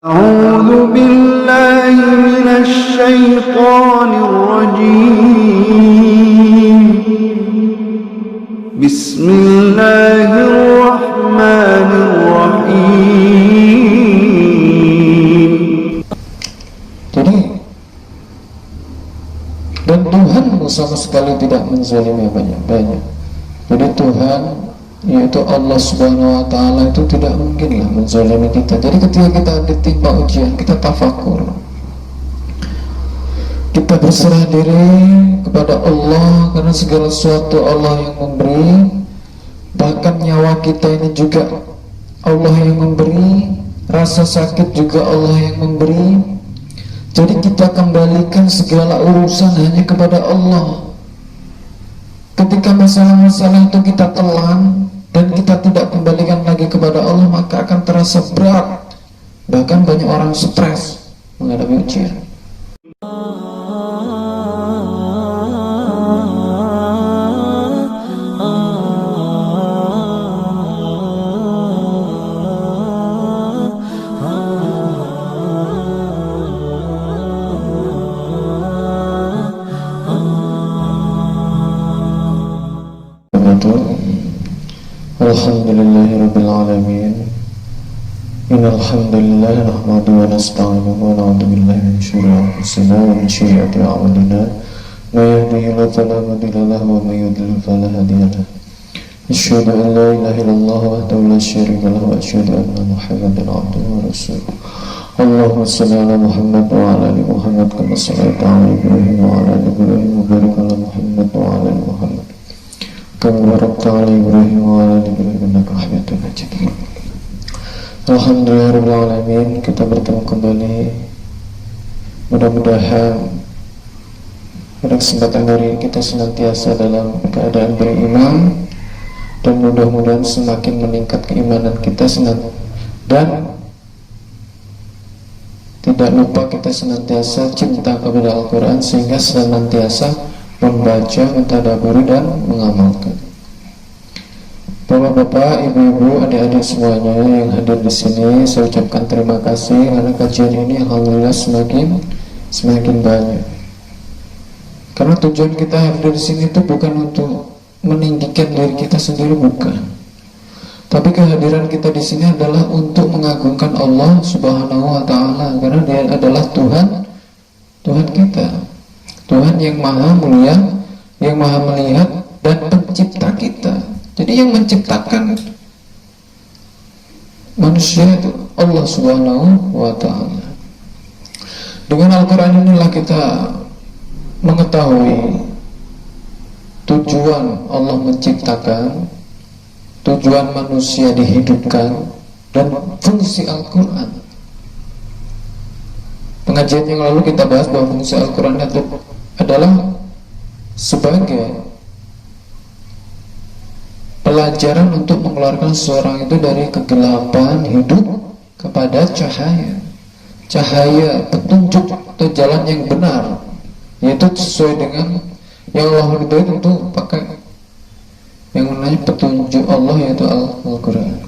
أعوذ بالله من الشيطان الرجيم بسم الله الرحمن الرحيم. Jadi, dan Tuhan sama sekali tidak menzalimi banyak-banyak. Jadi Tuhan, yaitu Allah Subhanahu wa Ta'ala, itu tidak mungkinlah menzalimi kita. Jadi ketika kita ditimpa ujian, kita tafakur, kita berserah diri kepada Allah, karena segala sesuatu Allah yang memberi. Bahkan nyawa kita ini juga Allah yang memberi, rasa sakit juga Allah yang memberi. Jadi kita kembalikan segala urusan hanya kepada Allah. Ketika masalah-masalah itu kita telan dan kita tidak kembalikan lagi kepada Allah, maka akan terasa berat. Bahkan banyak orang stres menghadapi ujian. Alhamdulillahirabbil alamin. Innal hamdalillah nahmaduhu wa nasta'inuhu wa na'udzu billahi min shururi anfusina wa min sayyiati a'malina. May yahdihillahu fala mudilla lahu wa may yudlil fala hadiya lahu. Asyhadu an la ilaha illallah wahdahu la syarika lahu wa asyhadu anna Muhammadan 'abduhu wa rasuluh. Allahumma shalli ala Muhammad wa ala ali Muhammad kama shallaita ala Ibrahim wa ala ali Ibrahim wa barik ala Muhammad wa ala ali Muhammad kama barakta ala Ibrahim wa ala ali Ibrahim innaka Hamidum Majid. Alhamdulillahirabbil alamin, kita bertemu kembali. Mudah-mudahan pada kesempatan hari ini kita senantiasa dalam keadaan beriman, dan mudah-mudahan semakin meningkat keimanan kita dan tidak lupa kita senantiasa cinta kepada Al-Quran, sehingga senantiasa membaca, mentadaburi dan mengamalkan. Bapak-bapak, ibu-ibu, adik-adik semuanya yang hadir di sini, saya ucapkan terima kasih karena kajian ini alhamdulillah semakin banyak. Karena tujuan kita hadir di sini itu bukan untuk meninggikan diri kita sendiri, bukan. Tapi kehadiran kita di sini adalah untuk mengagungkan Allah Subhanahu wa Ta'ala, karena Dia adalah Tuhan kita. Tuhan yang maha mulia, yang maha melihat dan pencipta kita. Jadi yang menciptakan manusia itu Allah Subhanahu wa Ta'ala. Dengan Al-Quran inilah kita mengetahui tujuan Allah menciptakan, tujuan manusia dihidupkan, dan fungsi Al-Quran. Pengajian yang lalu kita bahas bahwa fungsi Al-Quran itu adalah sebagai pelajaran untuk mengeluarkan seseorang itu dari kegelapan hidup kepada cahaya petunjuk atau jalan yang benar, yaitu sesuai dengan yang Allah ridhoi, tentu pakai yang namanya petunjuk Allah, yaitu Al-Quran.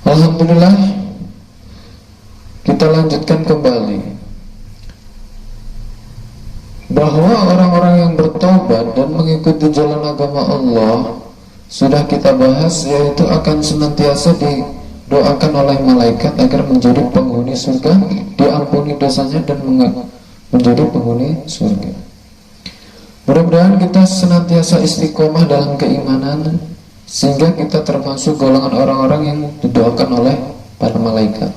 Alhamdulillah, kita lanjutkan kembali bahwa orang-orang yang bertobat dan mengikuti jalan agama Allah sudah kita bahas, yaitu akan senantiasa didoakan oleh malaikat agar menjadi penghuni surga, diampuni dosanya dan menjadi penghuni surga. Mudah-mudahan kita senantiasa istiqomah dalam keimanan, sehingga kita termasuk golongan orang-orang yang didoakan oleh para malaikat.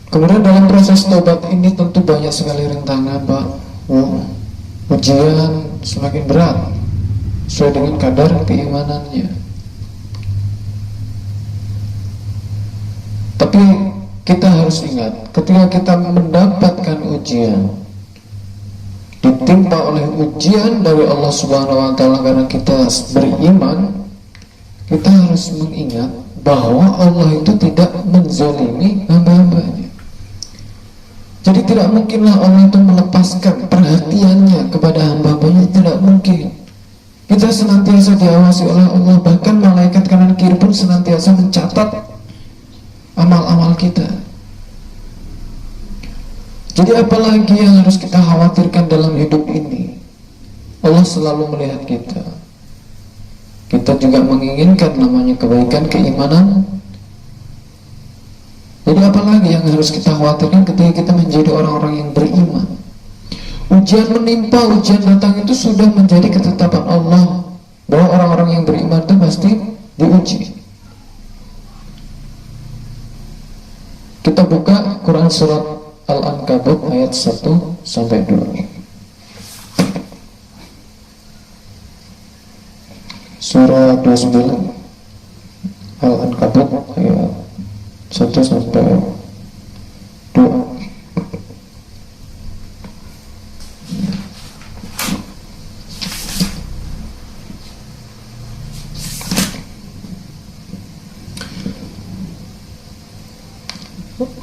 Kemudian dalam proses tobat ini tentu banyak sekali rintangan, Pak. Ujian semakin berat sesuai dengan kadar keimanannya. Tapi kita harus ingat, ketika kita mendapatkan ujian, ditimpa oleh ujian dari Allah Subhanahu wa Ta'ala karena kita beriman, kita harus mengingat bahwa Allah itu tidak menzalimi hamba-hambanya. Jadi tidak mungkinlah Allah itu melepaskan perhatiannya kepada hamba-hambanya, tidak mungkin. Kita senantiasa diawasi oleh Allah, bahkan malaikat kanan kiri pun senantiasa mencatat kita. Jadi apalagi yang harus kita khawatirkan dalam hidup ini? Allah selalu melihat kita. Kita juga menginginkan namanya kebaikan, keimanan. Jadi apalagi yang harus kita khawatirkan ketika kita menjadi orang-orang yang beriman? Ujian menimpa, ujian datang itu sudah menjadi ketetapan Allah bahwa orang-orang yang beriman itu pasti diuji. Kita buka Quran surat Al-Ankabut ayat 1-2. Surah 29 Al-Ankabut ayat 1-2.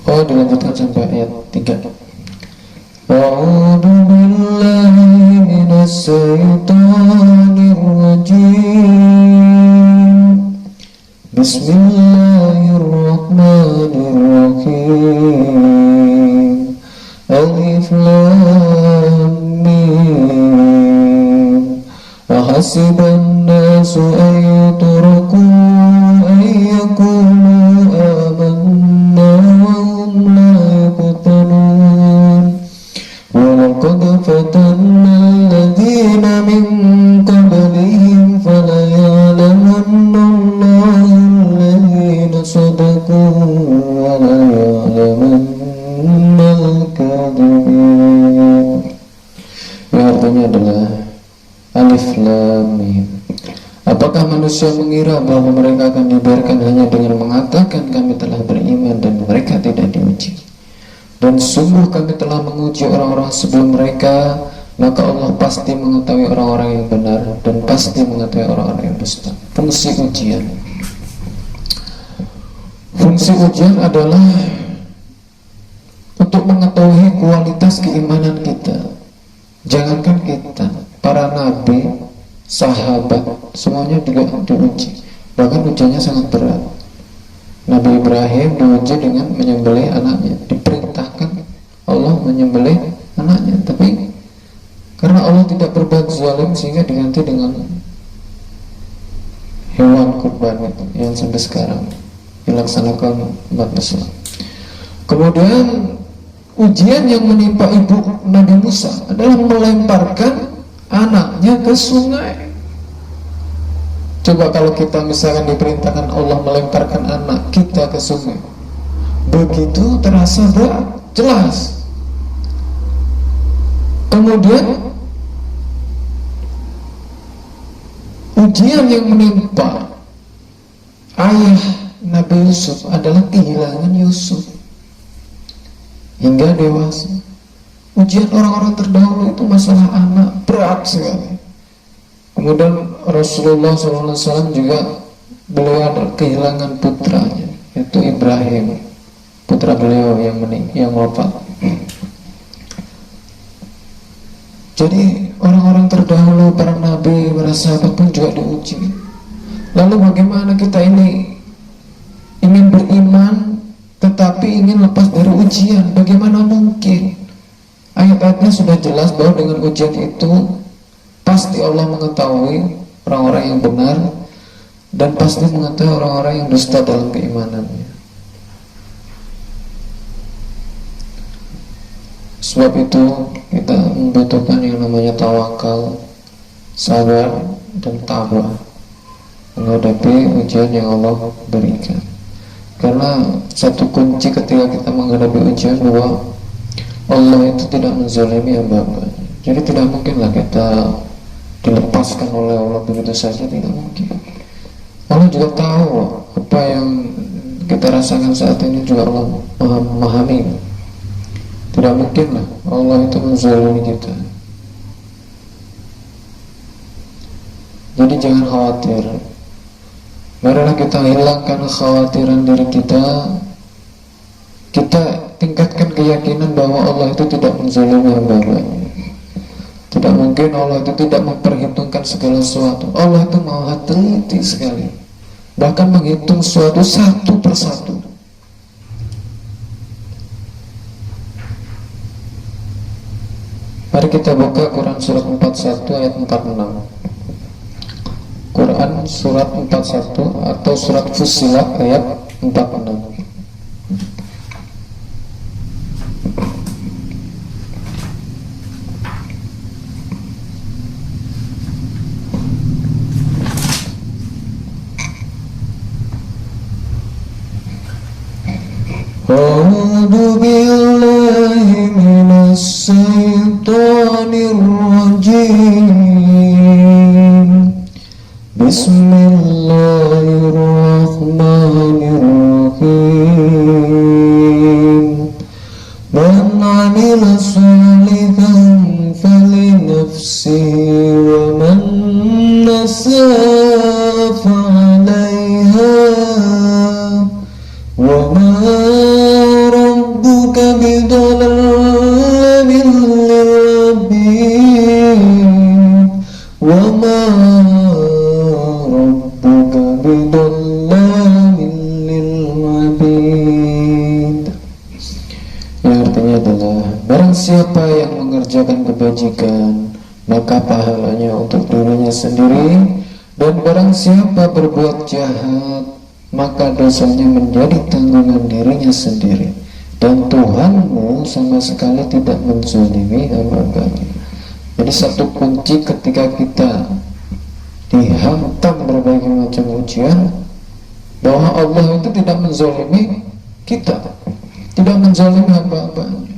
Oh, dilanjutkan sampai ayat 3. A'udzu billahi minas syaitonir rajim. Bismillahirrahmanirrahim. Alif lam mim. Ahasiban nasu ayyutraku ayyakulu amanna wa hum la yuftanun. Walaqad fatanna alladhina min qablihim falaya'lamanna Allahu alladhina sadaqu wa laya'lamanna al-kadhibin. Yang artinya adalah Alif Lam Mim. Apakah manusia mengira bahwa mereka akan dibiarkan hanya dengan mengatakan kami telah beriman dan mereka tidak diuji? Dan sungguh kami telah menguji orang-orang sebelum mereka, maka Allah pasti mengetahui orang-orang yang benar dan pasti mengetahui orang-orang yang dusta. Fungsi ujian. Fungsi ujian adalah untuk mengetahui kualitas keimanan kita. Jangankan kita, para nabi, sahabat, semuanya juga diuji. Bahkan ujiannya sangat berat. Nabi Ibrahim diuji dengan menyembelih anaknya. Diperintahkan Allah menyembelih anaknya, tapi karena Allah tidak berbuat zalim sehingga diganti dengan hewan kurban itu yang sampai sekarang dilaksanakan umat Islam. Kemudian ujian yang menimpa ibu Nabi Musa adalah melemparkan anaknya ke sungai. Coba kalau kita misalkan diperintahkan Allah melemparkan anak kita ke sungai, begitu terasa berat, jelas. Kemudian ujian yang menimpa ayah Nabi Yusuf adalah kehilangan Yusuf hingga dewasa. Ujian orang-orang terdahulu itu masalah anak berat sekali. Kemudian Rasulullah SAW juga beliau kehilangan putranya, yaitu Ibrahim, putra beliau yang wafat. Jadi orang-orang terdahulu, para nabi, para sahabat pun juga diuji. Lalu bagaimana kita ini ingin beriman tetapi ingin lepas dari ujian? Bagaimana mungkin? Ayat-ayatnya sudah jelas bahwa dengan ujian itu pasti Allah mengetahui orang-orang yang benar dan pasti mengetahui orang-orang yang dusta dalam keimanannya. Sebab itu kita membutuhkan yang namanya tawakal, sabar dan tabah menghadapi ujian yang Allah berikan. Karena satu kunci ketika kita menghadapi ujian bahwa Allah itu tidak menzalimi hamba-hambanya. Jadi tidak mungkinlah kita dilepaskan oleh Allah begitu saja, tidak mungkin. Allah juga tahu apa yang kita rasakan saat ini, juga Allah memahami. Tidak mungkinlah Allah itu menzalimi kita. Jadi jangan khawatir. Marilah kita hilangkan kekhawatiran diri kita. Kita tingkatkan keyakinan bahwa Allah itu tidak menzalimi hamba-hambanya. Tidak mungkin Allah itu tidak memperhitungkan segala sesuatu. Allah itu maha teliti sekali, bahkan menghitung sesuatu satu persatu. Mari kita buka Quran surat 41 ayat 46. Quran surat 41 atau surat Fussilat ayat 46. A'udzu billahi minas syaitonir rajim. Bismillahirrahmanirrahim. Man 'amila shalihan falinafsihi wa man asaa fa'alaiha wa ma siapa yang mengerjakan kebajikan, maka pahalanya untuk dirinya sendiri, dan barang siapa berbuat jahat, maka dosanya menjadi tanggungan dirinya sendiri. Dan Tuhanmu sama sekali tidak menzalimi hamba-hambanya. Jadi satu kunci ketika kita dihantam berbagai macam ujian, bahwa Allah itu tidak menzalimi kita, tidak menzalimi hamba-hambanya.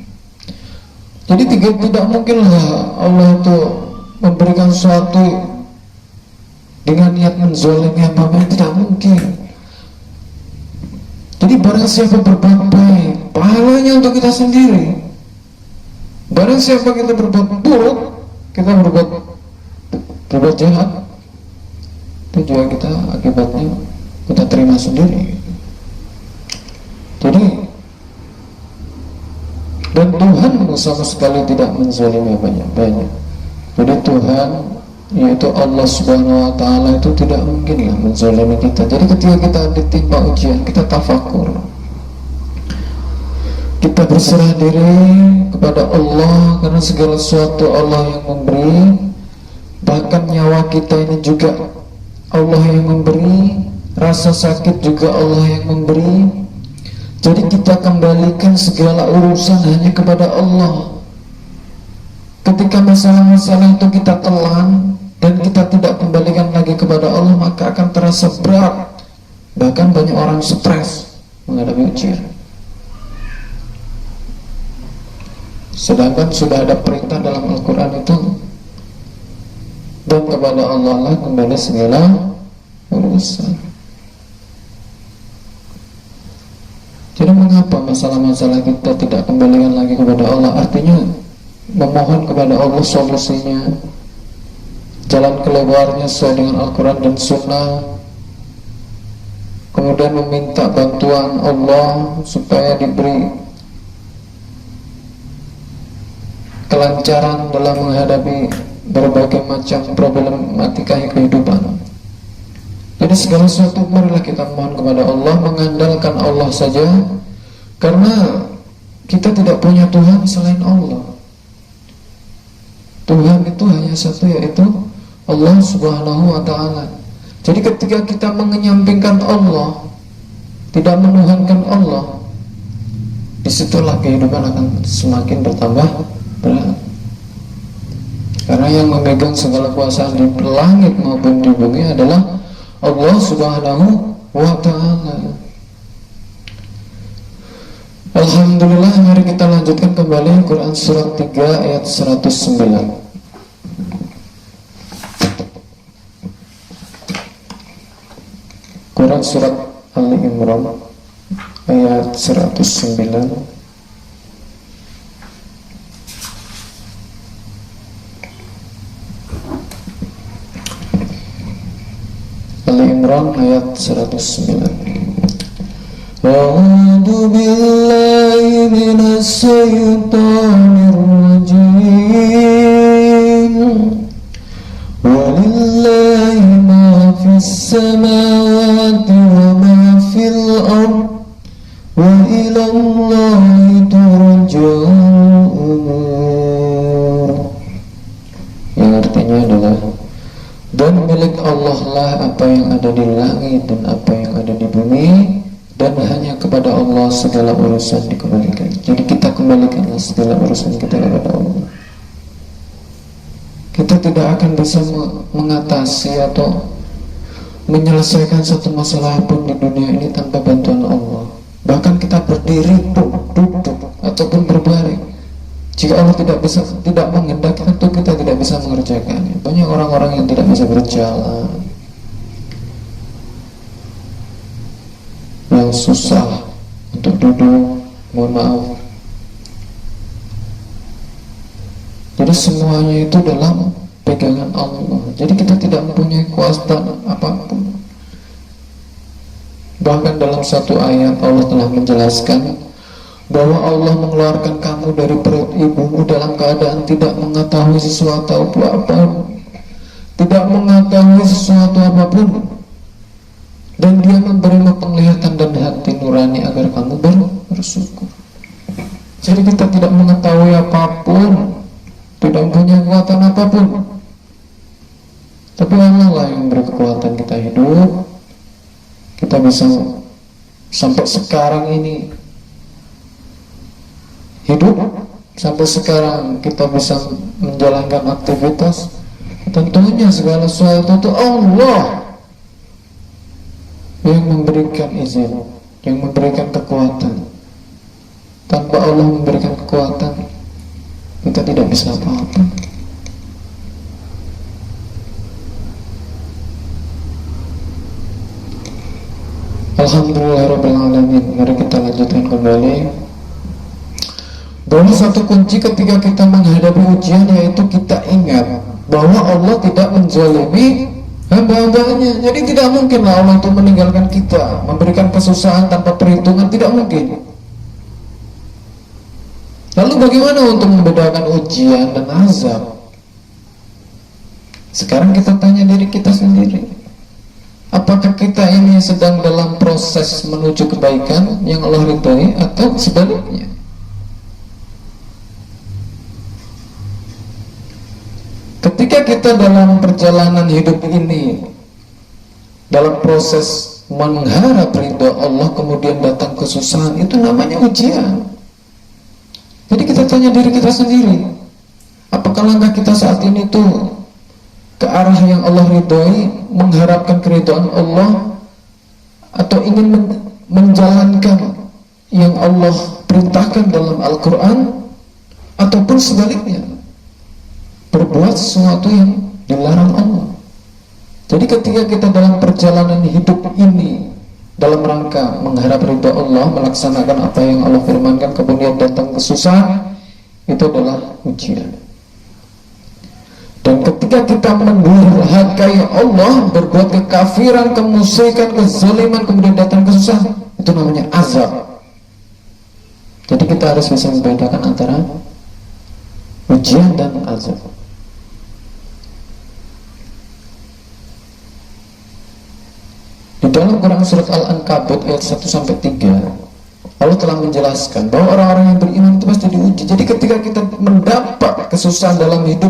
Jadi tidak mungkinlah Allah itu memberikan sesuatu dengan niat menzalimi hamba-hambanya, tidak mungkin. Jadi barang siapa berbuat baik, pahalanya untuk kita sendiri. Barang siapa kita berbuat buruk, kita berbuat jahat, itu juga kita akibatnya kita terima sendiri. Jadi dan Tuhan sama sekali tidak menzalimi banyak. Jadi Tuhan, yaitu Allah Subhanahu wa Ta'ala, itu tidak mungkinlah menzalimi kita. Jadi ketika kita ditimpa ujian, kita tafakur, kita berserah diri kepada Allah, karena segala sesuatu Allah yang memberi. Bahkan nyawa kita ini juga Allah yang memberi, rasa sakit juga Allah yang memberi. Jadi kita kembalikan segala urusan hanya kepada Allah. Ketika masalah-masalah itu kita telan dan kita tidak kembalikan lagi kepada Allah, maka akan terasa berat. Bahkan banyak orang stres menghadapi ujian. Sedangkan sudah ada perintah dalam Al-Quran itu, dan kepada Allah lah kembali segala urusan. Jadi mengapa masalah-masalah kita tidak kembalikan lagi kepada Allah? Artinya memohon kepada Allah solusinya, jalan keluarnya sesuai dengan Al-Quran dan Sunnah, kemudian meminta bantuan Allah supaya diberi kelancaran dalam menghadapi berbagai macam problematika kehidupan. Jadi segala sesuatu marilah kita mohon kepada Allah, mengandalkan Allah saja, karena kita tidak punya Tuhan selain Allah. Tuhan itu hanya satu, yaitu Allah Subhanahu wa Ta'ala. Jadi ketika kita mengenyampingkan Allah, tidak menuhankan Allah, disitulah kehidupan akan semakin bertambah berat. Karena yang memegang segala kuasa di langit maupun di bumi adalah Allah Subhanahu wa Ta'ala. Alhamdulillah, mari kita lanjutkan kembali Quran surat 3 ayat 109. Quran surat Ali Imran ayat 109. Ali Imran ayat 109. A'udzu billahi minas syaitonir rajim. Walillahi ma fis samawati wa ma fil ardh wa ila Allahi turja'ul umur. milik Allah lah apa yang ada di langit dan apa yang ada di bumi, dan hanya kepada Allah segala urusan dikembalikan. Jadi kita kembalikanlah segala urusan kita kepada Allah. Kita tidak akan bisa mengatasi atau menyelesaikan satu masalah pun di dunia ini tanpa bantuan Allah. Bahkan kita berdiri, duduk, ataupun berbaring, jika Allah tidak menghendaki, tentu kita tidak bisa mengerjakannya. Banyak orang-orang yang tidak bisa berjalan, yang susah untuk duduk, mohon maaf. Jadi semuanya itu dalam pegangan Allah. Jadi kita tidak mempunyai kuasa apapun. Bahkan dalam satu ayat Allah telah menjelaskan bahwa Allah mengeluarkan kamu dari perut ibumu dalam keadaan tidak mengetahui sesuatu apapun, tidak mengetahui sesuatu apapun, dan Dia memberimu penglihatan dan hati nurani agar kamu bersyukur. Jadi kita tidak mengetahui apapun, tidak punya kekuatan apapun, tapi Allah lah yang memberi kekuatan kita hidup. Kita bisa sampai sekarang ini hidup, sampai sekarang kita bisa menjalankan aktivitas. Tentunya segala sesuatu itu Allah yang memberikan izin, yang memberikan kekuatan. Tanpa Allah memberikan kekuatan, kita tidak bisa apa-apa. Alhamdulillahirabbil alamin. Mari kita lanjutkan kembali bahwa satu kunci ketika kita menghadapi ujian, yaitu kita ingat bahwa Allah tidak menzalimi hamba-hambanya. Jadi tidak mungkinlah Allah itu meninggalkan kita, memberikan kesusahan tanpa perhitungan, tidak mungkin. Lalu bagaimana untuk membedakan ujian dan azab? Sekarang kita tanya diri kita sendiri, apakah kita ini sedang dalam proses menuju kebaikan yang Allah ridhoi atau sebaliknya? Ketika kita dalam perjalanan hidup ini, dalam proses mengharap ridho Allah, kemudian datang kesusahan, itu namanya ujian. Jadi kita tanya diri kita sendiri, apakah langkah kita saat ini tuh ke arah yang Allah ridhoi, mengharapkan keridhaan Allah, atau ingin menjalankan yang Allah perintahkan dalam Al-Quran, ataupun sebaliknya, berbuat sesuatu yang dilarang Allah. Jadi ketika kita dalam perjalanan hidup ini dalam rangka mengharap ridha Allah, melaksanakan apa yang Allah firmankan, kemudian datang kesusahan, itu adalah ujian. Dan ketika kita mendurhakai Allah, berbuat kekafiran, kemusyrikan, kezaliman, kemudian datang kesusahan, itu namanya azab. Jadi kita harus bisa membedakan antara ujian dan azab. Di dalam Quran surat Al-Ankabut ayat 1-3, Allah telah menjelaskan bahwa orang-orang yang beriman itu pasti diuji. Jadi ketika kita mendapat kesusahan dalam hidup,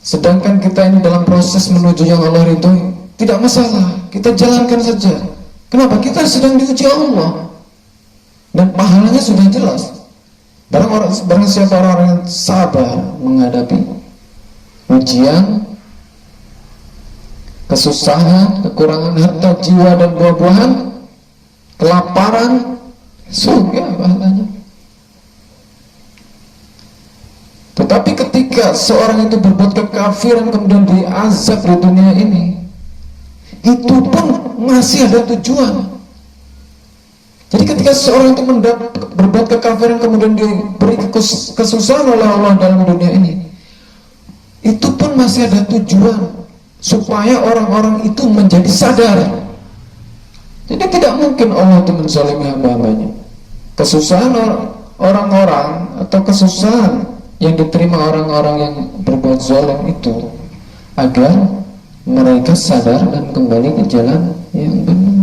sedangkan kita ini dalam proses menuju yang Allah ridhoi, tidak masalah, kita jalankan saja. Kenapa? Kita sedang diuji Allah, dan pahalanya sudah jelas. Barang siapa orang yang sabar menghadapi ujian, kesusahan, kekurangan harta, jiwa dan buah-buahan, kelaparan, surga pahalanya. Tetapi ketika seorang itu berbuat kekafiran kemudian diazab di dunia ini, itu pun masih ada tujuan. Jadi ketika seorang itu berbuat kekafiran kemudian diberi kesusahan oleh Allah dalam dunia ini, itu pun masih ada tujuan, supaya orang-orang itu menjadi sadar. Jadi tidak mungkin Allah itu menzalimi hamba-hambanya. Kesusahan orang-orang atau kesusahan yang diterima orang-orang yang berbuat zalim itu agar mereka sadar dan kembali ke jalan yang benar.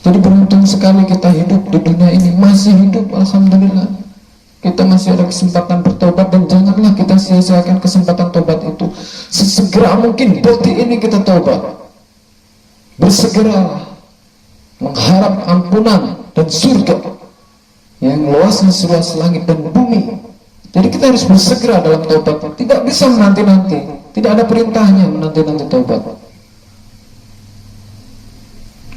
Jadi beruntung sekali kita hidup di dunia ini, masih hidup, alhamdulillah. kita masih ada kesempatan bertobat, dan janganlah kita sia-siakan kesempatan tobat itu. Sesegera mungkin detik ini kita tobat, bersegera mengharap ampunan dan surga yang luasnya seluas langit dan bumi. Jadi kita harus bersegera dalam tobat, tidak bisa menanti-nanti, tidak ada perintahnya menanti-nanti tobat.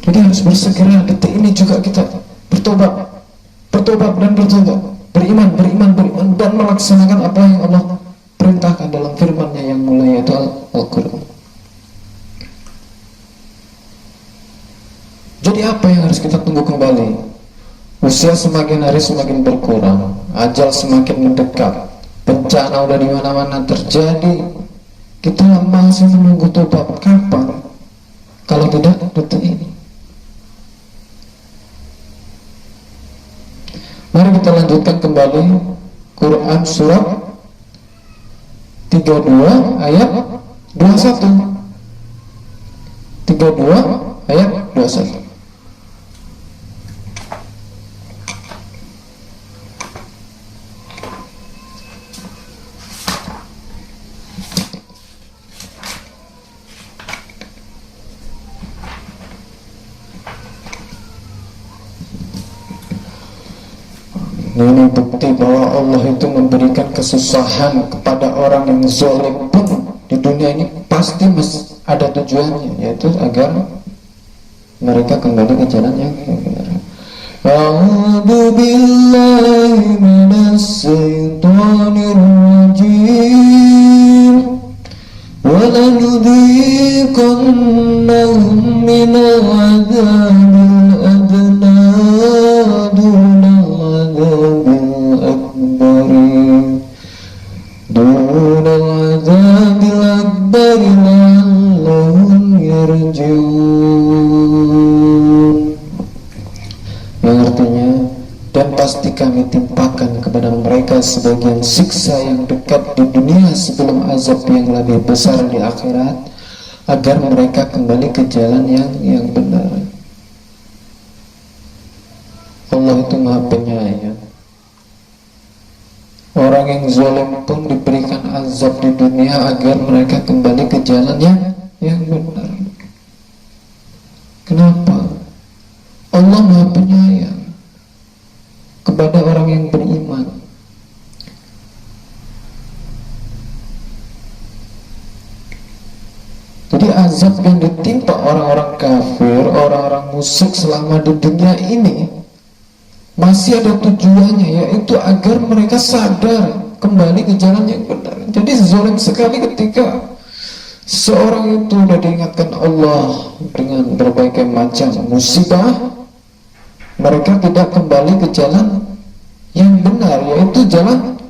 Jadi harus bersegera detik ini juga kita bertobat dan bertobat, beriman dan melaksanakan apa yang Allah perintahkan dalam firman-Nya yang mulia, yaitu Al-Quran. Jadi apa yang harus kita tunggu kembali? Usia semakin hari semakin berkurang, ajal semakin mendekat, bencana udah di mana-mana terjadi. Kita masih menunggu tobat kapan? Kalau tidak detik ini. Mari kita lanjutkan kembali Quran surat 32 ayat 21. 32 ayat 21. Ini bukti bahwa Allah itu memberikan kesusahan kepada orang yang zalim pun di dunia ini pasti ada tujuannya, yaitu agar mereka kembali ke jalan yang benar. A'udzu billahi minasy syaithanir rajim. Wa lanudhiqannahum minal 'adzabil adna دون العذاب الأكبر لعلهم يرجعون, yang artinya, dan pasti kami timpakan kepada mereka sebagian siksa yang dekat di dunia sebelum azab yang lebih besar di akhirat, agar mereka kembali ke jalan yang benar. Allah itu Maha Penyayang. Orang yang zalim pun diberikan azab di dunia agar mereka kembali ke jalan yang benar. Kenapa? Allah Maha Penyayang kepada orang yang beriman. Jadi azab yang ditimpa orang-orang kafir, orang-orang musyrik selama di dunia ini masih ada tujuannya, yaitu agar mereka sadar kembali ke jalan yang benar. Jadi zalim sekali ketika seorang itu sudah diingatkan Allah dengan berbagai macam musibah, mereka tidak kembali ke jalan yang benar, yaitu jalan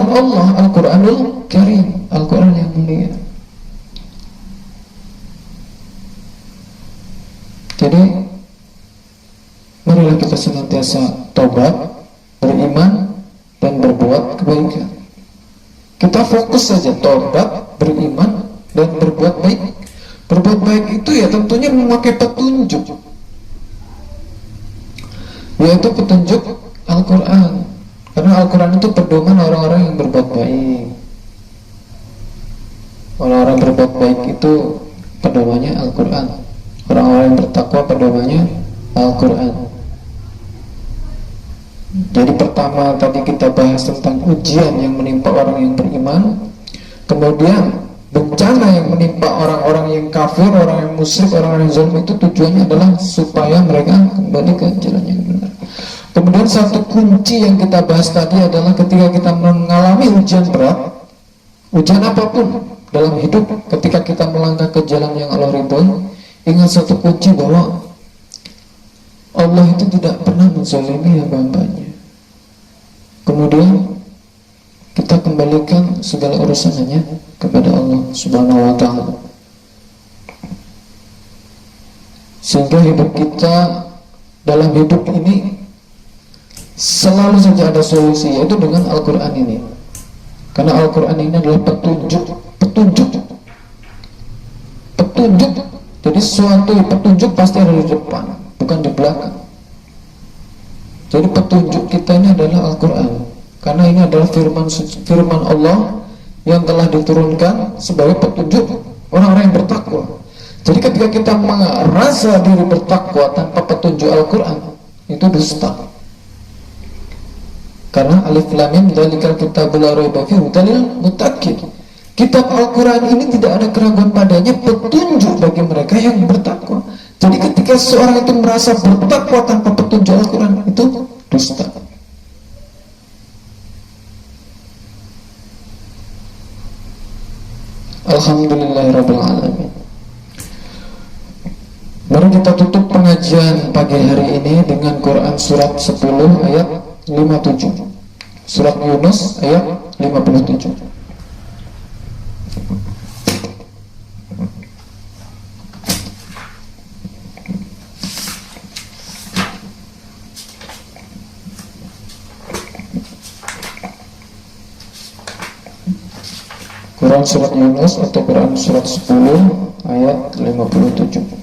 Allah, Al-Quranul Karim, Al-Quran yang mulia. Jadi marilah kita senantiasa tobat, beriman, dan berbuat kebaikan. Kita fokus saja tobat, beriman, dan berbuat baik. Berbuat baik itu ya tentunya memakai petunjuk, yaitu petunjuk Al-Quran. Karena Al-Quran itu pedoman orang-orang yang berbuat baik. Orang-orang berbuat baik itu pedomannya Al-Quran. Orang-orang yang bertakwa pedomannya Al-Quran. Jadi pertama tadi kita bahas tentang ujian yang menimpa orang yang beriman, kemudian bencana yang menimpa orang-orang yang kafir, orang yang musyrik, orang yang zalim, itu tujuannya adalah supaya mereka kembali ke jalan yang benar. Kemudian satu kunci yang kita bahas tadi adalah ketika kita mengalami ujian berat, ujian apapun dalam hidup, ketika kita melangkah ke jalan yang Allah ridhoi, ingat satu kunci bahwa Allah itu tidak pernah menzalimi hamba-hambanya. Kemudian kita kembalikan segala urusan hanya kepada Allah Subhanahu wa Ta'ala, sehingga hidup kita dalam hidup ini selalu saja ada solusi, yaitu dengan Al-Quran ini. Karena Al-Quran ini adalah petunjuk. Jadi suatu petunjuk pasti ada di depan, bukan di belakang. Jadi petunjuk kita ini adalah Al-Quran. karena ini adalah firman Allah yang telah diturunkan sebagai petunjuk orang-orang yang bertakwa. Jadi ketika kita merasa diri bertakwa tanpa petunjuk Al-Quran, itu dusta. Karena alif lam mim dzalikal kitabul la raiba fihi hudal lil muttaqin. Kitab Al-Quran ini tidak ada keraguan padanya, petunjuk bagi mereka yang bertakwa. Jadi ketika seorang itu merasa bertakwa tanpa petunjuk Al-Quran, itu dusta. Alhamdulillahirabbil alamin. Mari kita tutup pengajian pagi hari ini dengan Quran surat 10 ayat 57. Surat Yunus ayat 57. Quran surat Yunus atau Quran surat 10 ayat 57.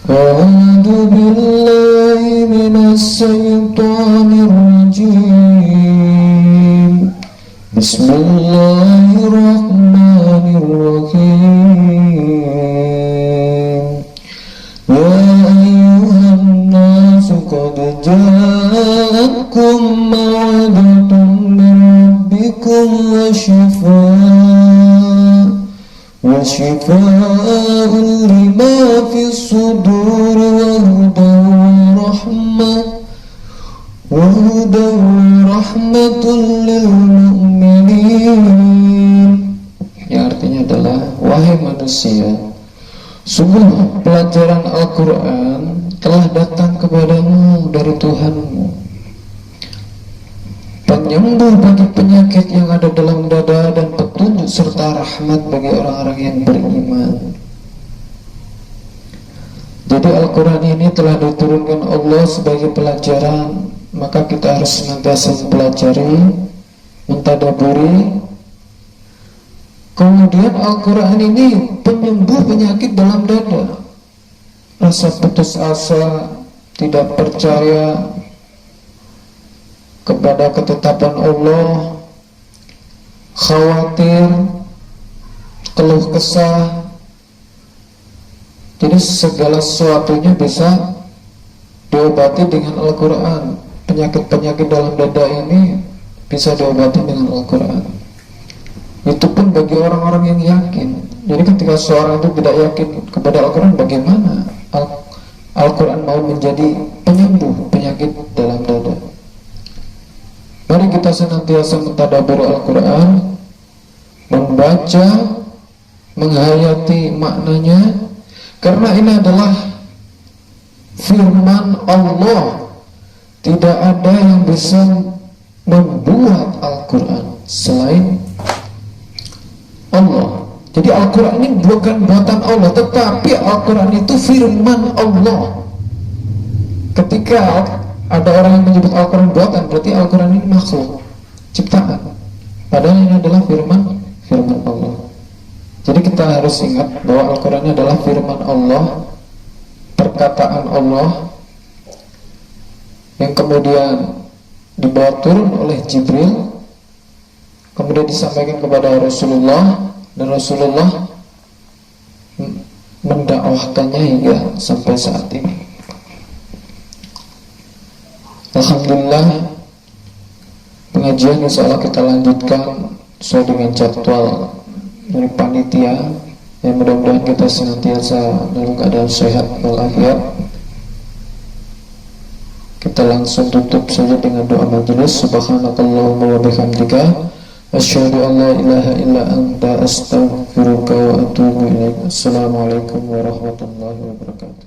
A'udzu billahi minas syaitonir rajim. Bismillahirrahmanirrahim. Ya ayyuhan nasu qad ja'akum maw'idhatun min rabbikum wa shifaa'un lima fis suduri wa hudan wa rahmatun lil mu'minin. Yang artinya adalah, wahai manusia, sungguh pelajaran Al-Quran telah datang kepadamu dari Tuhanmu, penyembuh bagi penyakit yang ada dalam dada dan petunjuk serta rahmat bagi orang-orang yang beriman. Jadi Al-Quran ini telah diturunkan Allah sebagai pelajaran, maka kita harus senantiasa mempelajari, mentadaburi. Kemudian Al-Quran ini penyembuh penyakit dalam dada, rasa putus asa, tidak percaya kepada ketetapan Allah, khawatir, keluh kesah. Jadi segala sesuatunya bisa diobati dengan Al-Quran. Penyakit-penyakit dalam dada ini bisa diobati dengan Al-Quran. Itu pun bagi orang-orang yang yakin. Jadi ketika seorang itu tidak yakin kepada Al-Quran, bagaimana Al-Quran mau menjadi penyembuh penyakit dalam dada? Mari kita senantiasa mentadabbur Al-Quran, membaca, menghayati maknanya, karena ini adalah firman Allah. Tidak ada yang bisa membuat Al-Quran selain Allah. Jadi Al-Quran ini bukan buatan Allah, tetapi Al-Quran itu firman Allah. Ketika ada orang yang menyebut Al-Quran buatan, berarti Al-Quran ini makhluk, ciptaan. Padahal ini adalah firman Allah. Jadi kita harus ingat bahwa Al-Quran ini adalah firman Allah, perkataan Allah, yang kemudian dibawa turun oleh Jibril, kemudian disampaikan kepada Rasulullah, dan Rasulullah mendakwahkannya hingga sampai saat ini. Alhamdulillah, pengajian insya Allah kita lanjutkan sesuai dengan jadwal dari panitia. Yang mudah-mudahan kita senantiasa dalam keadaan sehat walafiat. Kita langsung tutup saja dengan doa majelis. Subhanakallahumma wa bihamdika, asyhadu an la ilaha illa anta, astaghfiruka wa atubu ilaik. Assalamualaikum warahmatullahi wabarakatuh.